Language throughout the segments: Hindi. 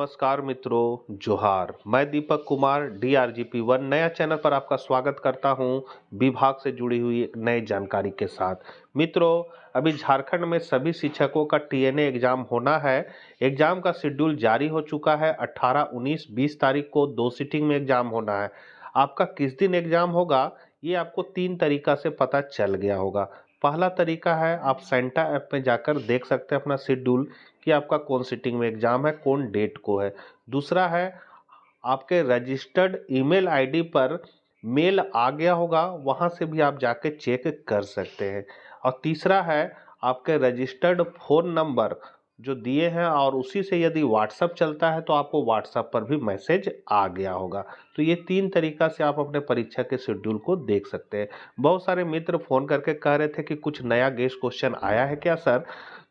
नमस्कार मित्रों, जोहार। मैं दीपक कुमार DRGP 1 नया चैनल पर आपका स्वागत करता हूं, विभाग से जुड़ी हुई नई जानकारी के साथ। मित्रों, अभी झारखंड में सभी शिक्षकों का TNA एग्जाम होना है। एग्जाम का शेड्यूल जारी हो चुका है। 18, 19, 20 तारीख को 2 सिटिंग में एग्जाम होना है। आपका किस दिन एग्जाम होगा, ये आपको 3 तरीका से पता चल गया होगा। पहला तरीका है, आप सेंटा ऐप में जाकर देख सकते हैं अपना शेड्यूल कि आपका कौन सिटिंग में एग्जाम है, कौन डेट को है। दूसरा है, आपके रजिस्टर्ड ईमेल आईडी पर मेल आ गया होगा, वहां से भी आप जाके चेक कर सकते हैं। और तीसरा है, आपके रजिस्टर्ड फोन नंबर जो दिए हैं और उसी से यदि व्हाट्सएप चलता है तो आपको व्हाट्सएप पर भी मैसेज आ गया होगा। तो ये 3 तरीका से आप अपने परीक्षा के शेड्यूल को देख सकते हैं। बहुत सारे मित्र फोन करके कह रहे थे कि कुछ नया गेस्ट क्वेश्चन आया है क्या सर?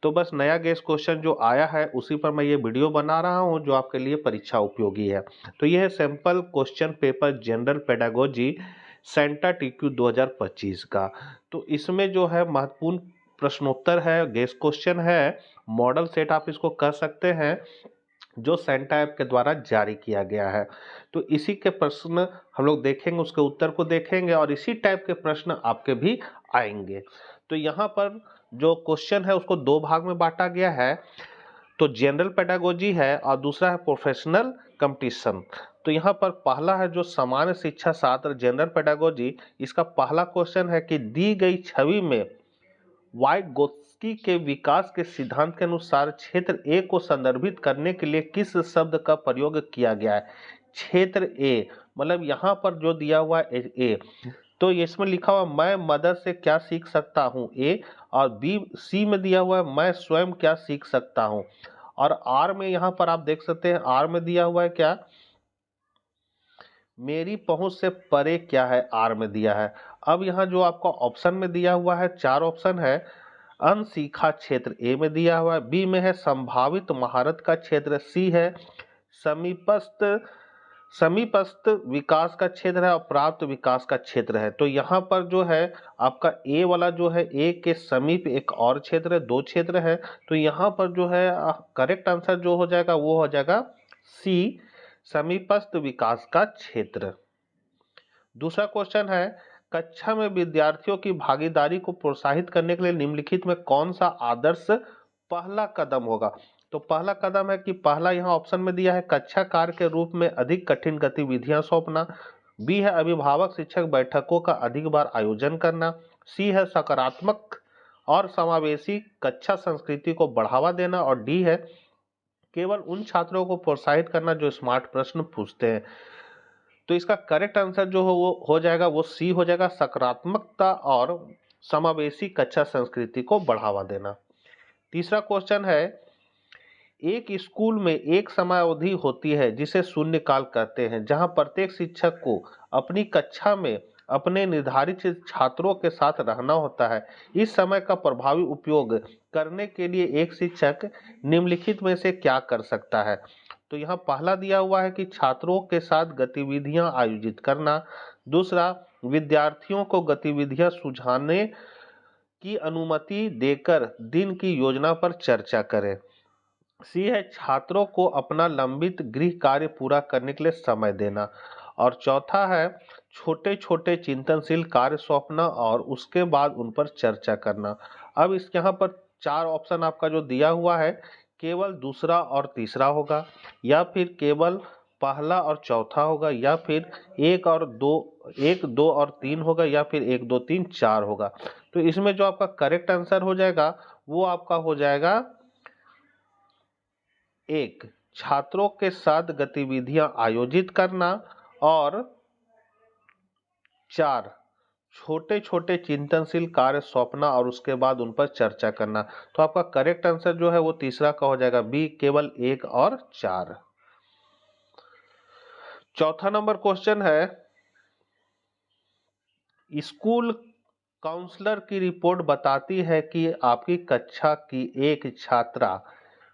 तो बस नया गेस्ट क्वेश्चन जो आया है उसी पर मैं ये वीडियो बना रहा हूँ, जो आपके लिए परीक्षा उपयोगी है। तो यह है sample question paper general pedagogy Santa TQ 2025 का। तो इसमें जो है महत्वपूर्ण प्रश्नोत्तर है, गेस्ट क्वेश्चन है, मॉडल सेट आप इसको कर सकते हैं, जो सेंटा ऐप के द्वारा जारी किया गया है। तो इसी के प्रश्न हम लोग देखेंगे, उसके उत्तर को देखेंगे और इसी टाइप के प्रश्न आपके भी आएंगे। तो यहाँ पर जो क्वेश्चन है उसको 2 भाग में बांटा गया है। तो जनरल पेडागोजी है और दूसरा है प्रोफेशनल कंपटीशन। तो यहाँ पर पहला है जो सामान्य शिक्षा शास्त्र जनरल पेडागोजी, इसका पहला क्वेश्चन है कि दी गई छवि में वाइगोत्स्की के विकास के सिद्धांत के अनुसार क्षेत्र ए को संदर्भित करने के लिए किस शब्द का प्रयोग किया गया है? क्षेत्र ए, मतलब यहाँ पर जो दिया हुआ है ए, तो इसमें लिखा हुआ मैं मदर से क्या सीख सकता हूँ ए, और बी सी में दिया हुआ है मैं स्वयं क्या सीख सकता हूँ, और आर में यहाँ पर आप देख सकते हैं आर में दिया हुआ है क्या, मेरी पहुंच से परे क्या है, आर में दिया है। अब यहाँ जो आपका ऑप्शन में दिया हुआ है 4 ऑप्शन है, अनसीखा क्षेत्र ए में दिया हुआ है, बी में है संभावित महारत का क्षेत्र, सी है समीपस्थ समीपस्थ विकास का क्षेत्र है और प्राप्त विकास का क्षेत्र है। तो यहाँ पर जो है आपका ए वाला जो है ए के समीप एक और क्षेत्र है, 2 क्षेत्र है। तो यहाँ पर जो है करेक्ट आंसर जो हो जाएगा वो हो जाएगा सी, समीपस्थ विकास का क्षेत्र। दूसरा क्वेश्चन है, कक्षा में विद्यार्थियों की भागीदारी को प्रोत्साहित करने के लिए निम्नलिखित में कौन सा आदर्श पहला कदम होगा? तो पहला कदम है कि पहला यहाँ ऑप्शन में दिया है कक्षा कार्य के रूप में अधिक कठिन गतिविधियां सौंपना, बी है अभिभावक शिक्षक बैठकों का अधिक बार आयोजन करना, सी है सकारात्मक और समावेशी कक्षा संस्कृति को बढ़ावा देना, और डी है केवल उन छात्रों को प्रोत्साहित करना जो स्मार्ट प्रश्न पूछते हैं। तो इसका करेक्ट आंसर जो हो वो हो जाएगा वो सी हो जाएगा, सकारात्मकता और समावेशी कक्षा संस्कृति को बढ़ावा देना। तीसरा क्वेश्चन है, एक स्कूल में एक समयावधि होती है जिसे शून्यकाल कहते हैं, जहां प्रत्येक शिक्षक को अपनी कक्षा में अपने निर्धारित छात्रों के साथ रहना होता है। इस समय का प्रभावी उपयोग करने के लिए एक शिक्षक निम्नलिखित में से क्या कर सकता है? तो यहाँ पहला दिया हुआ है कि छात्रों के साथ गतिविधियां आयोजित करना, दूसरा विद्यार्थियों को गतिविधियां सुझाने की अनुमति देकर दिन की योजना पर चर्चा करें, सी है छात्रों को अपना लंबित गृह कार्य पूरा करने के लिए समय देना, और चौथा है छोटे छोटे चिंतनशील कार्य सौंपना और उसके बाद उन पर चर्चा करना। अब इस यहाँ पर 4 ऑप्शन आपका जो दिया हुआ है केवल दूसरा और तीसरा होगा, या फिर केवल पहला और चौथा होगा, या फिर 1 और 2 और 3 होगा, या फिर 1 2 3 4 होगा। तो इसमें जो आपका करेक्ट आंसर हो जाएगा वो आपका हो जाएगा 1, छात्रों के साथ गतिविधियां आयोजित करना, और 4, छोटे छोटे चिंतनशील कार्य सौंपना और उसके बाद उन पर चर्चा करना। तो आपका करेक्ट आंसर जो है वो तीसरा का हो जाएगा बी, केवल 1 और 4। चौथा नंबर क्वेश्चन है, स्कूल काउंसलर की रिपोर्ट बताती है कि आपकी कक्षा की एक छात्रा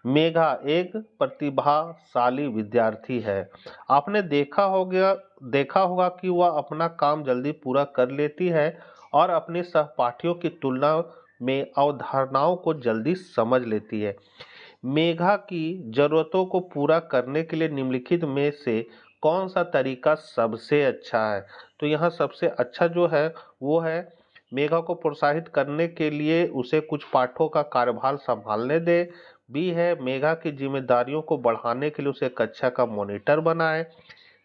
मेघा एक प्रतिभाशाली विद्यार्थी है। आपने देखा होगा कि वह अपना काम जल्दी पूरा कर लेती है और अपने सहपाठियों की तुलना में अवधारणाओं को जल्दी समझ लेती है। मेघा की जरूरतों को पूरा करने के लिए निम्नलिखित में से कौन सा तरीका सबसे अच्छा है? तो यहाँ सबसे अच्छा जो है वो है मेघा को प्रोत्साहित करने के लिए उसे कुछ पाठों का कार्यभार संभालने दे। बी है मेघा की जिम्मेदारियों को बढ़ाने के लिए उसे कक्षा का मॉनिटर बनाए।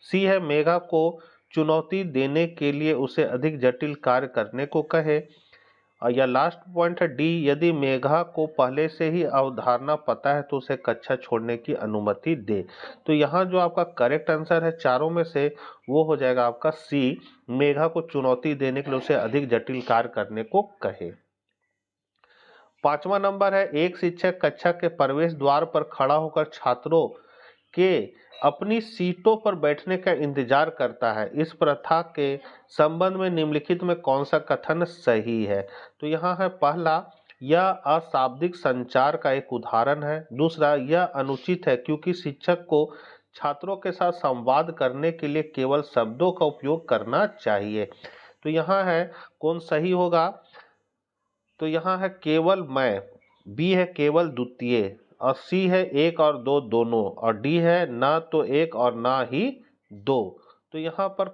सी है मेघा को चुनौती देने के लिए उसे अधिक जटिल कार्य करने को कहे। या लास्ट पॉइंट है डी, यदि मेघा को पहले से ही अवधारणा पता है तो उसे कक्षा छोड़ने की अनुमति दे। तो यहाँ जो आपका करेक्ट आंसर है चारों में से वो हो जाएगा आपका सी, मेघा को चुनौती देने के लिए उसे अधिक जटिल कार्य करने को कहे। 5वां नंबर है, एक शिक्षक कक्षा के प्रवेश द्वार पर खड़ा होकर छात्रों के अपनी सीटों पर बैठने का इंतजार करता है। इस प्रथा के संबंध में निम्नलिखित में कौन सा कथन सही है? तो यहाँ है पहला, यह अशाब्दिक संचार का एक उदाहरण है। दूसरा, यह अनुचित है क्योंकि शिक्षक को छात्रों के साथ संवाद करने के लिए केवल शब्दों का उपयोग करना चाहिए। तो यहाँ है कौन सही होगा? तो यहाँ है केवल मैं, बी है केवल द्वितीय, और सी है एक और दो दोनों, और डी है ना तो एक और ना ही दो। तो यहाँ पर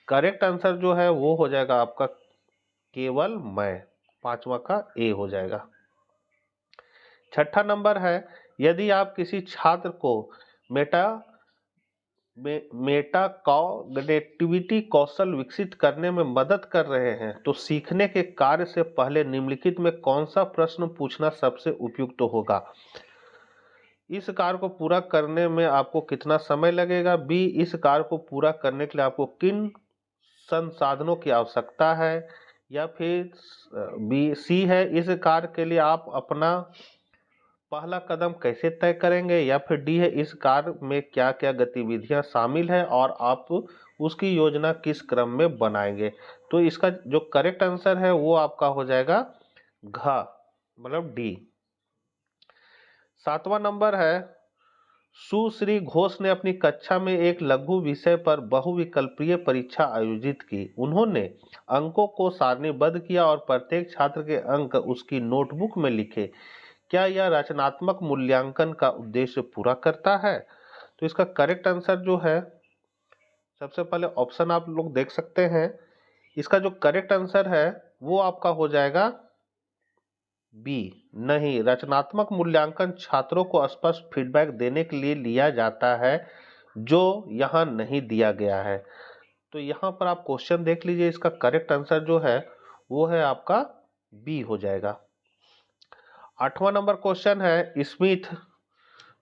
करेक्ट आंसर जो है वो हो जाएगा आपका केवल मैं, 5वां का ए हो जाएगा। 6ठा नंबर है, यदि आप किसी छात्र को मेटाकॉग्निटिविटी कौशल विकसित करने में मदद कर रहे हैं तो सीखने के कार्य से पहले निम्नलिखित में कौन सा प्रश्न पूछना सबसे उपयुक्त होगा? इस कार्य को पूरा करने में आपको कितना समय लगेगा? बी, इस कार्य को पूरा करने के लिए आपको किन संसाधनों की आवश्यकता है? या फिर सी है, इस कार्य के लिए आप अपना पहला कदम कैसे तय करेंगे? या फिर डी है, इस कार्य में क्या क्या गतिविधियां शामिल है और आप उसकी योजना किस क्रम में बनाएंगे? तो इसका जो करेक्ट आंसर है वो आपका हो जाएगा घ, मतलब डी। 7वां नंबर है, सुश्री घोष ने अपनी कक्षा में एक लघु विषय पर बहुविकल्पीय परीक्षा आयोजित की। उन्होंने अंकों को सारणीबद्ध किया और प्रत्येक छात्र के अंक उसकी नोटबुक में लिखे। क्या यह रचनात्मक मूल्यांकन का उद्देश्य पूरा करता है? तो इसका करेक्ट आंसर जो है, सबसे पहले ऑप्शन आप लोग देख सकते हैं, इसका जो करेक्ट आंसर है वो आपका हो जाएगा बी, नहीं, रचनात्मक मूल्यांकन छात्रों को स्पष्ट फीडबैक देने के लिए लिया जाता है जो यहाँ नहीं दिया गया है। तो यहाँ पर आप क्वेश्चन देख लीजिए, इसका करेक्ट आंसर जो है वो है आपका बी हो जाएगा। 8वां नंबर क्वेश्चन है, स्मिथ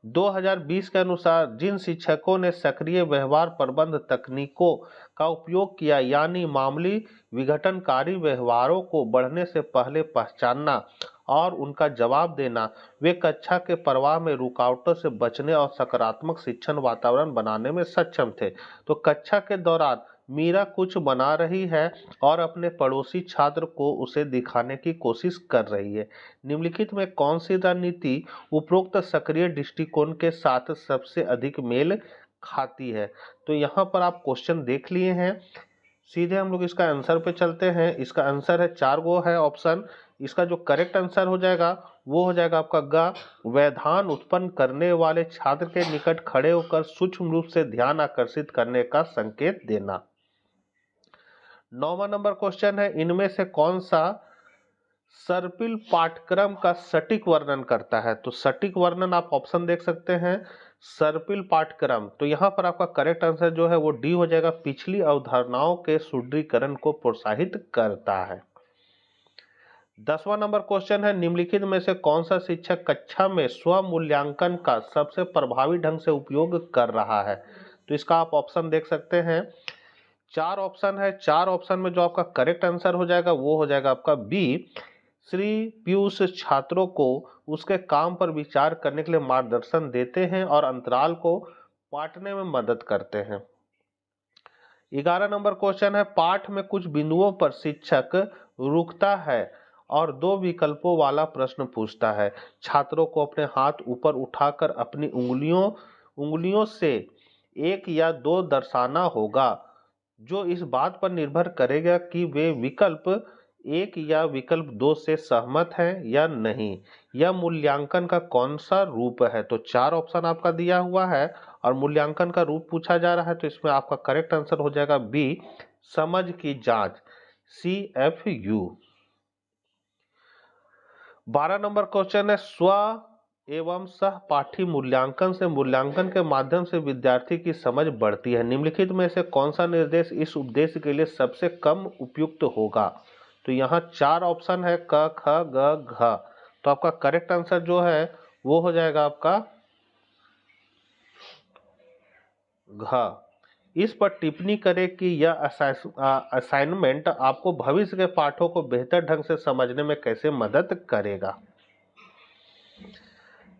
2020 के अनुसार जिन शिक्षकों ने सक्रिय व्यवहार प्रबंध तकनीकों का उपयोग किया, यानी मामूली विघटनकारी व्यवहारों को बढ़ने से पहले पहचानना और उनका जवाब देना, वे कक्षा के प्रवाह में रुकावटों से बचने और सकारात्मक शिक्षण वातावरण बनाने में सक्षम थे। तो कक्षा के दौरान मीरा कुछ बना रही है और अपने पड़ोसी छात्र को उसे दिखाने की कोशिश कर रही है। निम्नलिखित में कौन सी रणनीति उपरोक्त सक्रिय दृष्टिकोण के साथ सबसे अधिक मेल खाती है? तो यहाँ पर आप क्वेश्चन देख लिए हैं, सीधे हम लोग इसका आंसर पे चलते हैं। इसका आंसर है 4 गो है ऑप्शन। इसका जो करेक्ट आंसर हो जाएगा वो हो जाएगा आपका ग, व्यवधान उत्पन्न करने वाले छात्र के निकट खड़े होकर सूक्ष्म रूप से ध्यान आकर्षित करने का संकेत देना। 9वां नंबर क्वेश्चन है, इनमें से कौन सा सर्पिल पाठ्यक्रम का सटीक वर्णन करता है? तो सटीक वर्णन आप ऑप्शन देख सकते हैं, सर्पिल पाठ्यक्रम। तो यहाँ पर आपका करेक्ट आंसर जो है वो डी हो जाएगा, पिछली अवधारणाओं के सुदृढ़ीकरण को प्रोत्साहित करता है। 10वां नंबर क्वेश्चन है, निम्नलिखित में से कौन सा शिक्षक कक्षा में स्व मूल्यांकन का सबसे प्रभावी ढंग से उपयोग कर रहा है? तो इसका आप ऑप्शन देख सकते हैं, 4 ऑप्शन है। 4 ऑप्शन में जो आपका करेक्ट आंसर हो जाएगा वो हो जाएगा आपका बी, श्री पीयूष छात्रों को उसके काम पर विचार करने के लिए मार्गदर्शन देते हैं और अंतराल को बांटने में मदद करते हैं। 11 नंबर क्वेश्चन है, पाठ में कुछ बिंदुओं पर शिक्षक रुकता है और 2 विकल्पों वाला प्रश्न पूछता है। छात्रों को अपने हाथ ऊपर उठाकर अपनी उंगलियों से 1 या 2 दर्शाना होगा, जो इस बात पर निर्भर करेगा कि वे विकल्प एक या विकल्प दो से सहमत हैं या नहीं, यह मूल्यांकन का कौन सा रूप है। तो चार ऑप्शन आपका दिया हुआ है और मूल्यांकन का रूप पूछा जा रहा है, तो इसमें आपका करेक्ट आंसर हो जाएगा बी, समझ की जांच, CFU। 12 नंबर क्वेश्चन है, स्व एवं सहपाठी मूल्यांकन से मूल्यांकन के माध्यम से विद्यार्थी की समझ बढ़ती है। निम्नलिखित में से कौन सा निर्देश इस उद्देश्य के लिए सबसे कम उपयुक्त होगा। तो यहाँ चार ऑप्शन है, क ख ग घ। तो आपका करेक्ट आंसर जो है वो हो जाएगा आपका घ। इस पर टिप्पणी करें कि यह असाइनमेंट आपको भविष्य के पाठों को बेहतर ढंग से समझने में कैसे मदद करेगा।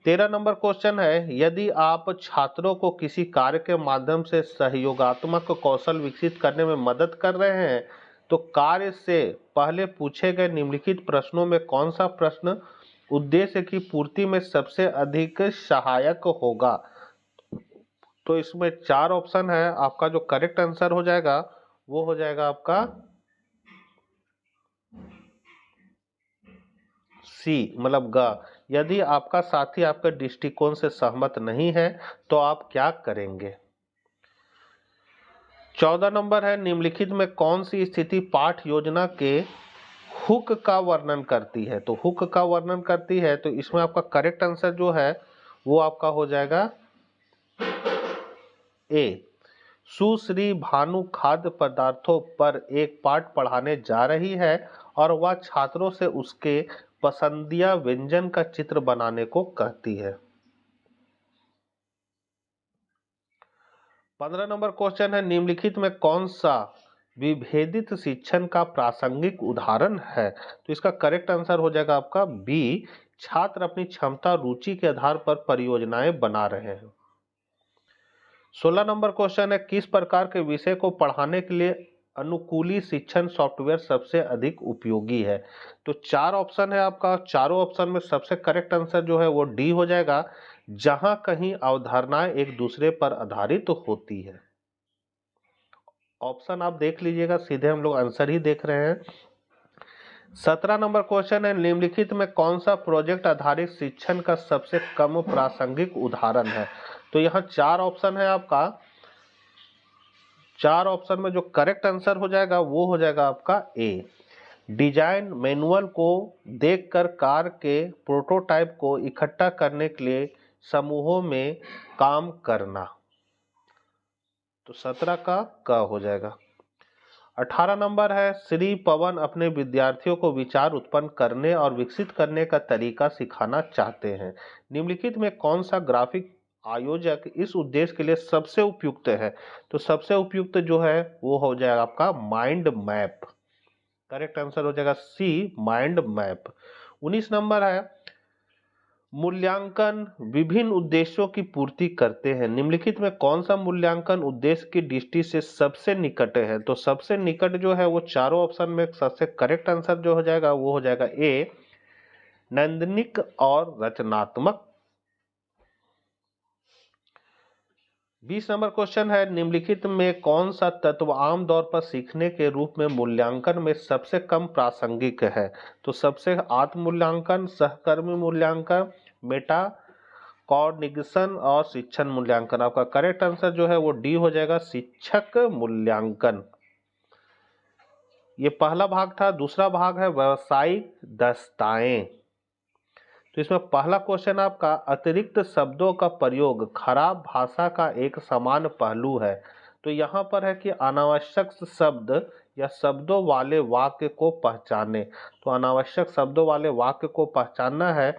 13 नंबर क्वेश्चन है, यदि आप छात्रों को किसी कार्य के माध्यम से सहयोगात्मक कौशल विकसित करने में मदद कर रहे हैं, तो कार्य से पहले पूछे गए निम्नलिखित प्रश्नों में कौन सा प्रश्न उद्देश्य की पूर्ति में सबसे अधिक सहायक होगा। तो इसमें चार ऑप्शन है, आपका जो करेक्ट आंसर हो जाएगा वो हो जाएगा आपका सी, मतलब ग। यदि आपका साथी आपके दृष्टिकोण से सहमत नहीं है तो आप क्या करेंगे। 14 नंबर है, निम्नलिखित में कौन सी स्थिति पाठ योजना के हुक का वर्णन करती है। तो हुक का वर्णन करती है, तो इसमें आपका करेक्ट आंसर जो है वो आपका हो जाएगा ए, सुश्री भानु खाद्य पदार्थों पर एक पाठ पढ़ाने जा रही है और वह छात्रों से उसके पसंदीदा व्यंजन का चित्र बनाने को कहती है। 15 नंबर क्वेश्चन है, निम्नलिखित में कौन सा विभेदित शिक्षण का प्रासंगिक उदाहरण है। तो इसका करेक्ट आंसर हो जाएगा आपका बी, छात्र अपनी क्षमता रुचि के आधार पर परियोजनाएं बना रहे हैं। 16 नंबर क्वेश्चन है, किस प्रकार के विषय को पढ़ाने के लिए अनुकूली शिक्षण सॉफ्टवेयर सबसे अधिक उपयोगी है। तो चार ऑप्शन है आपका, चारों ऑप्शन में सबसे करेक्ट आंसर जो है वो डी हो जाएगा, जहां कहीं अवधारणाएं एक दूसरे पर आधारित होती है। ऑप्शन आप देख लीजिएगा, सीधे हम लोग आंसर ही देख रहे हैं। 17 नंबर क्वेश्चन है, निम्नलिखित में कौन सा प्रोजेक्ट आधारित शिक्षण का सबसे कम प्रासंगिक उदाहरण है। तो यहाँ चार ऑप्शन है आपका, चार ऑप्शन में जो करेक्ट आंसर हो जाएगा वो हो जाएगा आपका ए, डिजाइन मैनुअल को देखकर कार के प्रोटोटाइप को इकट्ठा करने के लिए समूहों में काम करना। तो 17 का हो जाएगा। 18 नंबर है, श्री पवन अपने विद्यार्थियों को विचार उत्पन्न करने और विकसित करने का तरीका सिखाना चाहते हैं। निम्नलिखित में कौन सा ग्राफिक आयोजक इस उद्देश्य के लिए सबसे उपयुक्त है। तो सबसे उपयुक्त जो है वो हो जाएगा आपका माइंड मैप। करेक्ट आंसर हो जाएगा सी, माइंड मैप। 19 नंबर है, मूल्यांकन विभिन्न उद्देश्यों की पूर्ति करते हैं। निम्नलिखित में कौन सा मूल्यांकन उद्देश्य की दृष्टि से सबसे निकट है। तो सबसे निकट जो है वो चारों ऑप्शन में सबसे करेक्ट आंसर जो हो जाएगा वो हो जाएगा ए, नैदानिक और रचनात्मक। 20 नंबर क्वेश्चन है, निम्नलिखित में कौन सा तत्व आमतौर पर सीखने के रूप में मूल्यांकन में सबसे कम प्रासंगिक है। तो सबसे आत्म मूल्यांकन, सहकर्मी मूल्यांकन, मेटा कॉग्निशन और शिक्षण मूल्यांकन। आपका करेक्ट आंसर जो है वो डी हो जाएगा, शिक्षक मूल्यांकन। ये पहला भाग था। दूसरा भाग है व्यावसायिक दक्षताएं। तो इसमें पहला क्वेश्चन आपका, अतिरिक्त शब्दों का प्रयोग खराब भाषा का एक समान पहलू है। तो यहाँ पर है कि अनावश्यक शब्द या शब्दों वाले वाक्य को पहचाने। तो अनावश्यक शब्दों वाले वाक्य को पहचानना है।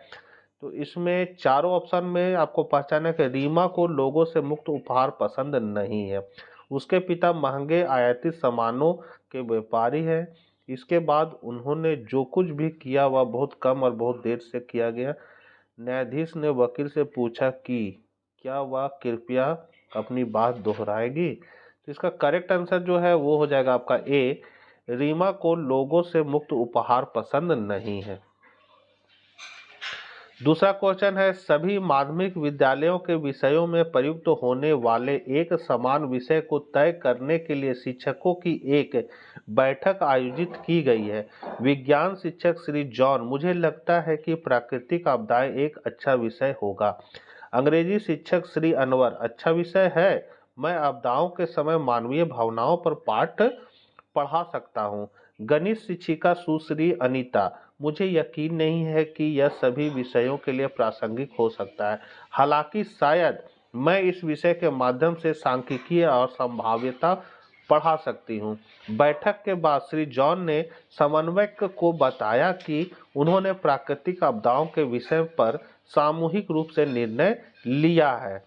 तो इसमें चारों ऑप्शन में आपको पहचाना कि रीमा को लोगों से मुक्त उपहार पसंद नहीं है, उसके पिता महंगे आयातित सामानों के व्यापारी हैं, इसके बाद उन्होंने जो कुछ भी किया वह बहुत कम और बहुत देर से किया गया। न्यायाधीश ने वकील से पूछा कि क्या वह कृपया अपनी बात दोहराएगी। तो इसका करेक्ट आंसर जो है वो हो जाएगा आपका ए, रीमा को लोगों से मुक्त उपहार पसंद नहीं है। दूसरा क्वेश्चन है, सभी माध्यमिक विद्यालयों के विषयों में प्रयुक्त होने वाले एक समान विषय को तय करने के लिए शिक्षकों की एक बैठक आयोजित की गई है। विज्ञान शिक्षक श्री जॉन, मुझे लगता है कि प्राकृतिक आपदाएं एक अच्छा विषय होगा। अंग्रेजी शिक्षक श्री अनवर, अच्छा विषय है, मैं आपदाओं के समय मानवीय भावनाओं पर पाठ पढ़ा सकता हूँ। गणित शिक्षिका सुश्री अनीता, मुझे यकीन नहीं है कि यह सभी विषयों के लिए प्रासंगिक हो सकता है, हालांकि शायद मैं इस विषय के माध्यम से सांख्यिकी और संभाव्यता पढ़ा सकती हूँ। बैठक के बाद श्री जॉन ने समन्वयक को बताया कि उन्होंने प्राकृतिक आपदाओं के विषय पर सामूहिक रूप से निर्णय लिया है।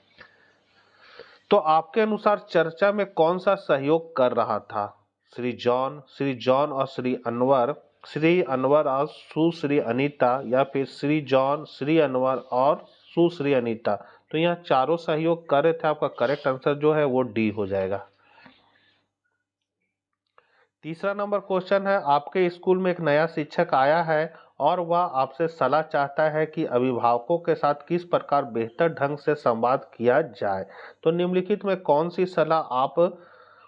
तो आपके अनुसार चर्चा में कौन सा सहयोग कर रहा था? श्री जॉन और श्री अनवर और सुश्री अनीता, या फिर श्री जॉन, श्री अनवर और सुश्री अनीता? तो यहाँ चारों सहयोग कर रहे थे। आपका करेक्ट आंसर जो है वो डी हो जाएगा। तीसरा नंबर क्वेश्चन है, आपके स्कूल में एक नया शिक्षक आया है और वह आपसे सलाह चाहता है कि अभिभावकों के साथ किस प्रकार बेहतर ढंग से संवाद किया जाए। तो निम्नलिखित में कौन सी सलाह आप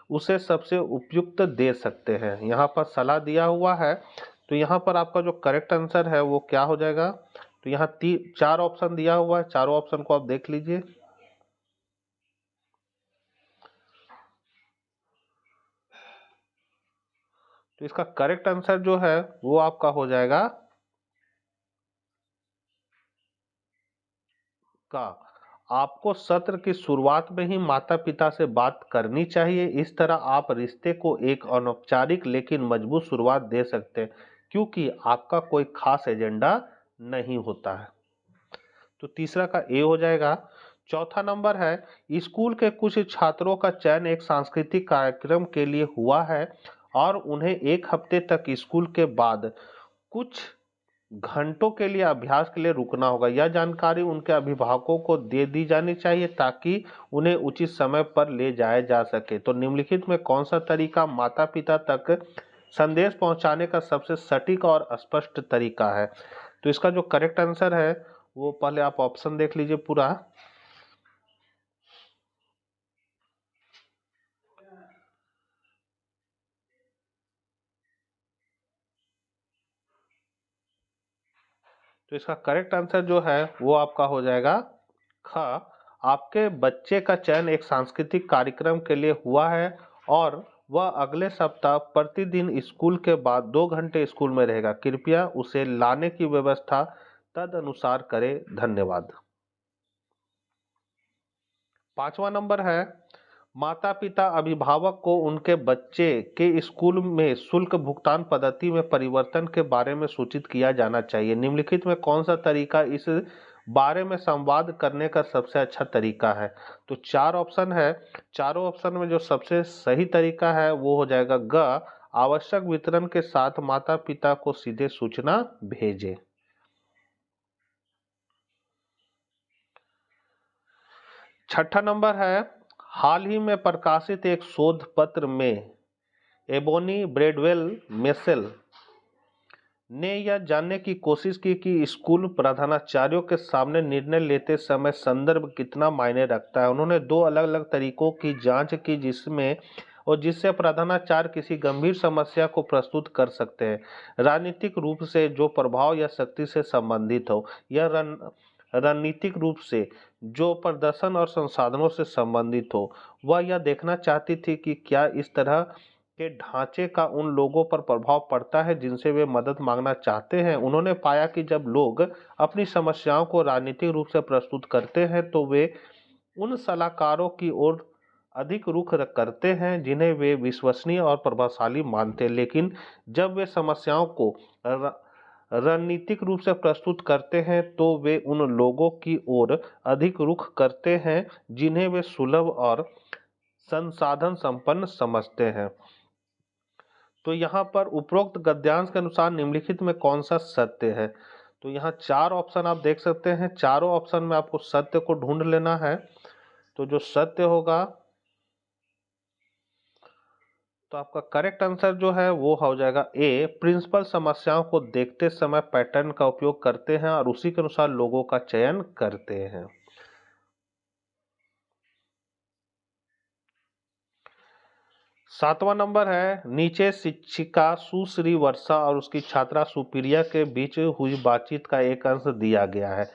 उसे सबसे उपयुक्त दे सकते हैं? यहाँ पर सलाह दिया हुआ है, तो यहाँ पर आपका जो करेक्ट आंसर है वो क्या हो जाएगा? तो यहाँ चार ऑप्शन दिया हुआ है, चारों ऑप्शन को आप देख लीजिए। तो इसका करेक्ट आंसर जो है वो आपका हो जाएगा का। आपको सत्र की शुरुआत में ही माता पिता से बात करनी चाहिए। इस तरह आप रिश्ते को एक अनौपचारिक लेकिन मजबूत शुरुआत दे सकते हैं, क्योंकि आपका कोई खास एजेंडा नहीं होता है। तो तीसरा का ए हो जाएगा। चौथा नंबर है, स्कूल के कुछ छात्रों का चयन एक सांस्कृतिक कार्यक्रम के लिए हुआ है और उन्हें एक हफ्ते तक स्कूल के बाद कुछ घंटों के लिए अभ्यास के लिए रुकना होगा। यह जानकारी उनके अभिभावकों को दे दी जानी चाहिए ताकि उन्हें उचित समय पर ले जाया जा सके। तो निम्नलिखित में कौन सा तरीका माता पिता तक संदेश पहुंचाने का सबसे सटीक और स्पष्ट तरीका है? तो इसका जो करेक्ट आंसर है वो पहले आप ऑप्शन देख लीजिए पूरा। तो इसका करेक्ट आंसर जो है वो आपका हो जाएगा ख। आपके बच्चे का चयन एक सांस्कृतिक कार्यक्रम के लिए हुआ है और वह अगले सप्ताह प्रतिदिन स्कूल के बाद 2 घंटे स्कूल में रहेगा। कृपया उसे लाने की व्यवस्था तद अनुसार करें। धन्यवाद। पांचवा नंबर है, माता पिता अभिभावक को उनके बच्चे के स्कूल में शुल्क भुगतान पद्धति में परिवर्तन के बारे में सूचित किया जाना चाहिए। निम्नलिखित में कौन सा तरीका इस बारे में संवाद करने का सबसे अच्छा तरीका है? तो चार ऑप्शन है, चारों ऑप्शन में जो सबसे सही तरीका है वो हो जाएगा ग, आवश्यक वितरण के साथ माता पिता को सीधे सूचना भेजें। छठा नंबर है, हाल ही में प्रकाशित एक शोध पत्र में एबोनी ब्रेडवेल मेसेल ने यह जानने की कोशिश की कि स्कूल प्रधानाचार्यों के सामने निर्णय लेते समय संदर्भ कितना मायने रखता है। उन्होंने दो अलग अलग तरीकों की जांच की जिससे प्रधानाचार्य किसी गंभीर समस्या को प्रस्तुत कर सकते हैं। राजनीतिक रूप से जो प्रभाव या शक्ति से संबंधित हो, या रणनीतिक रूप से जो प्रदर्शन और संसाधनों से संबंधित हो। वह यह देखना चाहती थी कि क्या इस तरह के ढांचे का उन लोगों पर प्रभाव पड़ता है जिनसे वे मदद मांगना चाहते हैं। उन्होंने पाया कि जब लोग अपनी समस्याओं को राजनीतिक रूप से प्रस्तुत करते हैं तो वे उन सलाहकारों की ओर अधिक रुख करते हैं जिन्हें वे विश्वसनीय और प्रभावशाली मानते हैं, लेकिन जब वे समस्याओं को रणनीतिक रूप से प्रस्तुत करते हैं तो वे उन लोगों की ओर अधिक रुख करते हैं जिन्हें वे सुलभ और संसाधन संपन्न समझते हैं। तो यहाँ पर उपरोक्त गद्यांश के अनुसार निम्नलिखित में कौन सा सत्य है? तो यहाँ चार ऑप्शन आप देख सकते हैं, चारों ऑप्शन में आपको सत्य को ढूंढ लेना है। तो जो सत्य होगा तो आपका करेक्ट आंसर जो है वो हो जाएगा ए। प्रिंसिपल समस्याओं को देखते समय पैटर्न का उपयोग करते हैं और उसी के अनुसार लोगों का चयन करते हैं। 7वां नंबर है, नीचे शिक्षिका सुश्री वर्षा और उसकी छात्रा सुप्रिया के बीच हुई बातचीत का एक अंश दिया गया है।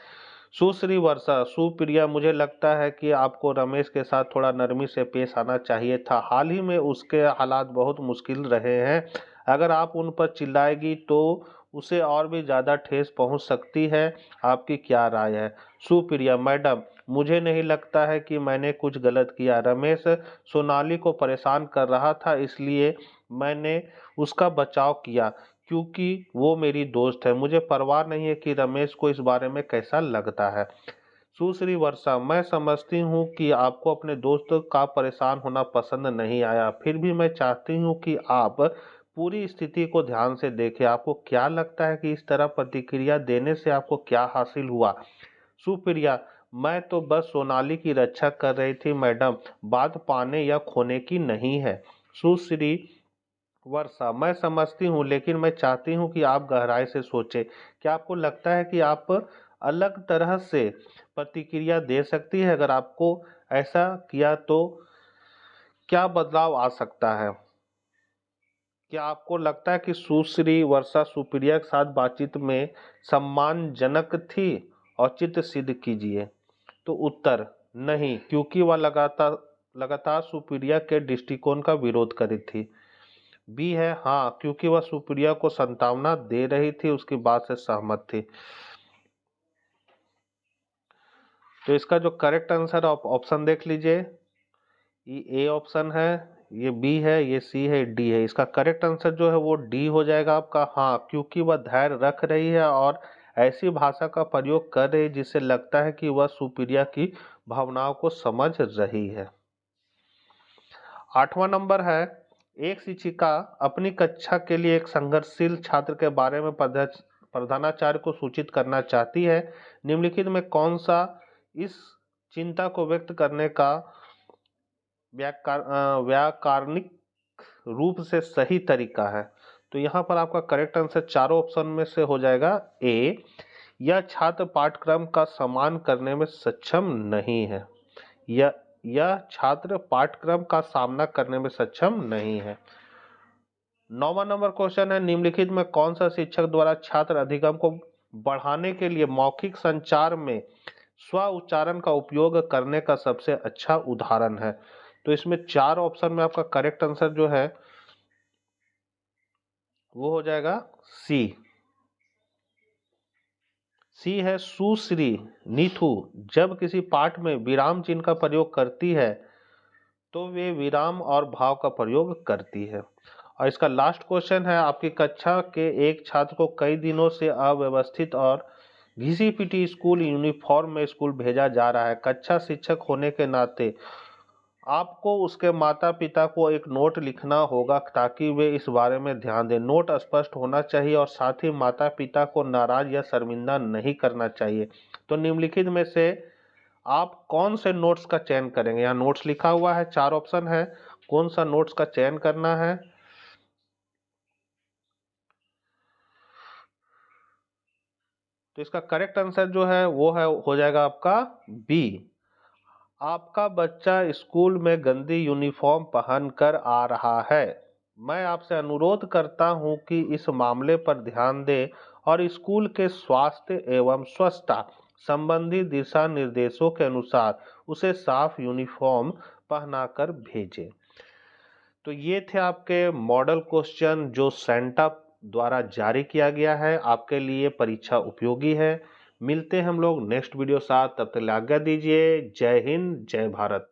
सुश्री वर्षा, सुप्रिया, मुझे लगता है कि आपको रमेश के साथ थोड़ा नरमी से पेश आना चाहिए था। हाल ही में उसके हालात बहुत मुश्किल रहे हैं। अगर आप उन पर चिल्लाएगी तो उसे और भी ज़्यादा ठेस पहुंच सकती है। आपकी क्या राय है? सुप्रिया, मैडम, मुझे नहीं लगता है कि मैंने कुछ गलत किया। रमेश सोनाली को परेशान कर रहा था, इसलिए मैंने उसका बचाव किया क्योंकि वो मेरी दोस्त है। मुझे परवाह नहीं है कि रमेश को इस बारे में कैसा लगता है। सुश्री वर्षा, मैं समझती हूँ कि आपको अपने दोस्त का परेशान होना पसंद नहीं आया, फिर भी मैं चाहती हूँ कि आप पूरी स्थिति को ध्यान से देखें। आपको क्या लगता है कि इस तरह प्रतिक्रिया देने से आपको क्या हासिल हुआ? सुप्रिया, मैं तो बस सोनाली की रक्षा कर रही थी मैडम, बात पाने या खोने की नहीं है। सुश्री वर्षा, मैं समझती हूँ, लेकिन मैं चाहती हूँ कि आप गहराई से सोचें। क्या आपको लगता है कि आप अलग तरह से प्रतिक्रिया दे सकती है? अगर आपको ऐसा किया तो क्या बदलाव आ सकता है? क्या आपको लगता है कि सुश्री वर्षा सुप्रिया के साथ बातचीत में सम्मानजनक थी? औचित्य सिद्ध कीजिए। तो उत्तर नहीं, क्योंकि वह लगातार लगातार सुप्रिया के दृष्टिकोण का विरोध कर रही थी। बी है हाँ, क्योंकि वह सुप्रिया को सांत्वना दे रही थी, उसकी बात से सहमत थी। तो इसका जो करेक्ट आंसर आप ऑप्शन देख लीजिए। ये ए ऑप्शन है, ये बी है, ये सी है, डी है। इसका करेक्ट आंसर जो है वो डी हो जाएगा आपका। हाँ, क्योंकि वह धैर्य रख रही है और ऐसी भाषा का प्रयोग कर रही है जिससे लगता है कि वह सुप्रिया की भावनाओं को समझ रही है। 8वां नंबर है, एक शिक्षिका अपनी कक्षा के लिए एक संघर्षशील छात्र के बारे में प्रधानाचार्य को सूचित करना चाहती है। निम्नलिखित में कौन सा इस चिंता को व्यक्त करने का व्याकरणिक रूप से सही तरीका है? तो यहाँ पर आपका करेक्ट आंसर चारों ऑप्शन में से हो जाएगा ए। यह छात्र पाठ्यक्रम का सम्मान करने में सक्षम नहीं है। यह छात्र पाठ्यक्रम का सामना करने में सक्षम नहीं है। 9वां नंबर क्वेश्चन है, निम्नलिखित में कौन सा शिक्षक द्वारा छात्र अधिगम को बढ़ाने के लिए मौखिक संचार में स्व उच्चारण का उपयोग करने का सबसे अच्छा उदाहरण है? तो इसमें चार ऑप्शन में आपका करेक्ट आंसर जो है वो हो जाएगा सी। सी है सुश्री नीथू जब किसी पाठ में विराम चिन्ह का प्रयोग करती है तो वे विराम और भाव का प्रयोग करती है। और इसका लास्ट क्वेश्चन है, आपकी कक्षा के एक छात्र को कई दिनों से अव्यवस्थित और घिसी पिटी स्कूल यूनिफॉर्म में स्कूल भेजा जा रहा है। कक्षा शिक्षक होने के नाते आपको उसके माता पिता को एक नोट लिखना होगा ताकि वे इस बारे में ध्यान दें। नोट स्पष्ट होना चाहिए और साथ ही माता पिता को नाराज या शर्मिंदा नहीं करना चाहिए। तो निम्नलिखित में से आप कौन से नोट्स का चयन करेंगे? यहाँ नोट्स लिखा हुआ है, चार ऑप्शन है, कौन सा नोट्स का चयन करना है? तो इसका करेक्ट आंसर जो है वो है हो जाएगा आपका बी। आपका बच्चा स्कूल में गंदी यूनिफॉर्म पहनकर आ रहा है। मैं आपसे अनुरोध करता हूं कि इस मामले पर ध्यान दें और स्कूल के स्वास्थ्य एवं स्वच्छता संबंधी दिशा निर्देशों के अनुसार उसे साफ यूनिफॉर्म पहनाकर भेजें। तो ये थे आपके मॉडल क्वेश्चन जो सेंटा द्वारा जारी किया गया है, आपके लिए परीक्षा उपयोगी है। मिलते हैं हम लोग नेक्स्ट वीडियो साथ, तब तक आज्ञा दीजिए। जय हिंद, जय भारत।